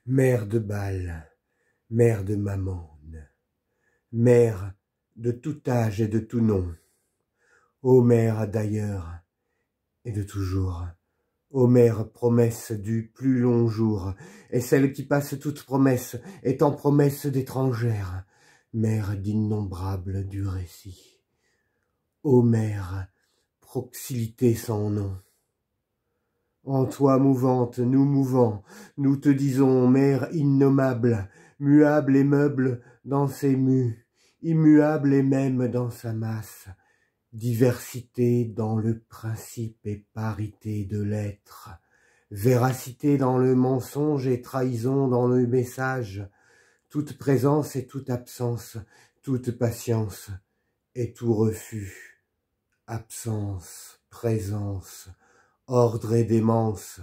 Mère de Bâle, mère de Mammon, mère de tout âge et de tout nom, ô mère d'ailleurs et de toujours, ô mère promesse du plus long jour, et celle qui passe toute promesse, étant promesse d'étrangère, mère d'innombrables du récit, ô mère, proximité sans nom. En toi mouvante, nous mouvant, nous te disons, mère innommable, muable et meuble dans ses mus, immuable et même dans sa masse, diversité dans le principe et parité de l'être, véracité dans le mensonge et trahison dans le message, toute présence et toute absence, toute patience et tout refus, absence, présence, ordre et démence,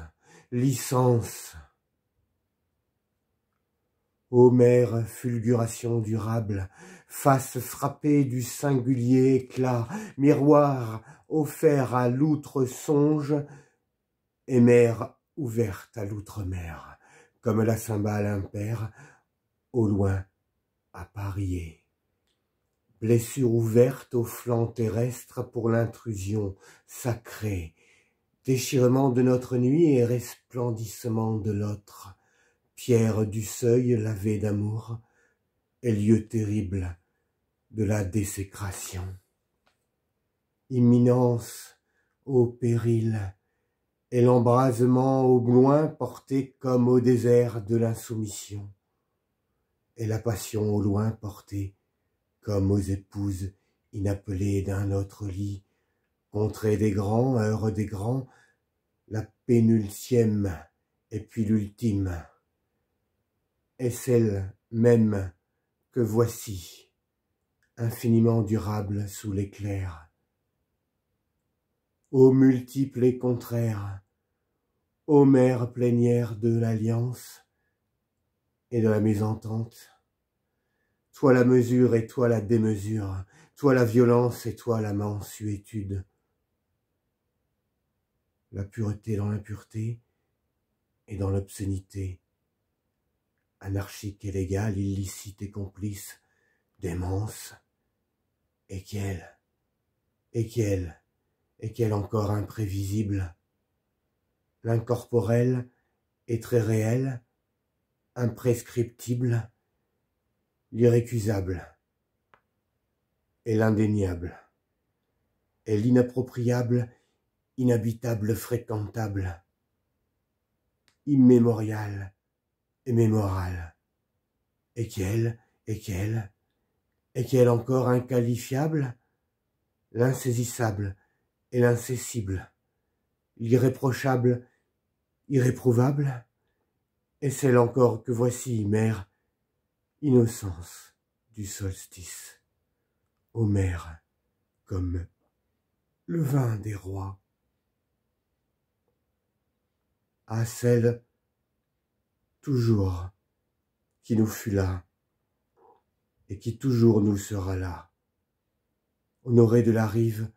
licence. Ô mère, fulguration durable, face frappée du singulier éclat, miroir offert à l'outre songe, et mer ouverte à l'outre-mer, comme la cymbale impaire, au loin à parier. Blessure ouverte au flanc terrestre pour l'intrusion sacrée, déchirement de notre nuit et resplendissement de l'autre, pierre du seuil lavée d'amour, et lieu terrible de la désécration. Imminence au péril, et l'embrasement au loin porté comme au désert de l'insoumission, et la passion au loin portée comme aux épouses inappelées d'un autre lit, contrée des grands, heure des grands, la pénultième et puis l'ultime, et celle même que voici, infiniment durable sous l'éclair. Ô multiples et contraires, ô mère plénière de l'alliance et de la mésentente, toi la mesure et toi la démesure, toi la violence et toi la mansuétude, la pureté dans l'impureté et dans l'obscénité, anarchique et légale, illicite et complice, démence, et qu'elle encore imprévisible, l'incorporel est très réel, imprescriptible, l'irrécusable, et l'indéniable, et l'inappropriable, inhabitable, fréquentable, immémorial et mémoral, et qu'elle encore inqualifiable, l'insaisissable et l'incessible, l'irréprochable, irréprouvable, et celle encore que voici, mère, innocence du solstice, ô mère, comme le vin des rois, à celle toujours qui nous fut là, et qui toujours nous sera là, honorée de la rive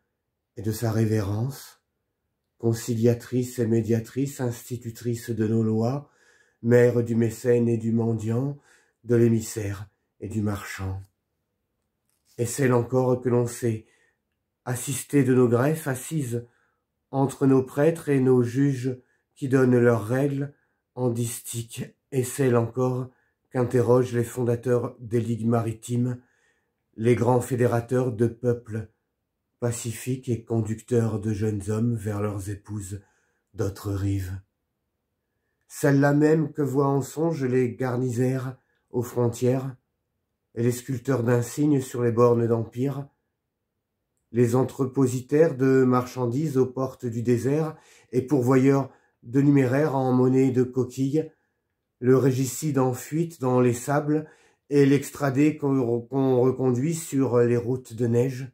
et de sa révérence, conciliatrice et médiatrice, institutrice de nos lois, mère du mécène et du mendiant, de l'émissaire et du marchand. Et celle encore que l'on sait, assistée de nos greffes, assise entre nos prêtres et nos juges qui donnent leurs règles en distique, et celle encore qu'interrogent les fondateurs des ligues maritimes, les grands fédérateurs de peuples pacifiques et conducteurs de jeunes hommes vers leurs épouses d'autres rives. Celle-là même que voient en songe les garnisaires aux frontières, et les sculpteurs d'insignes sur les bornes d'empire, les entrepositaires de marchandises aux portes du désert et pourvoyeurs de numéraires en monnaie de coquilles, le régicide en fuite dans les sables et l'extradé qu'on reconduit sur les routes de neige,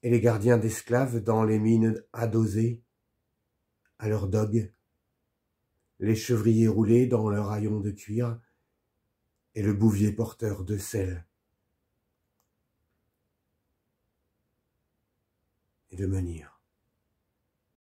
et les gardiens d'esclaves dans les mines adossées à leurs dogues, les chevriers roulés dans leurs haillons de cuir, et le bouvier porteur de sel et de menhir.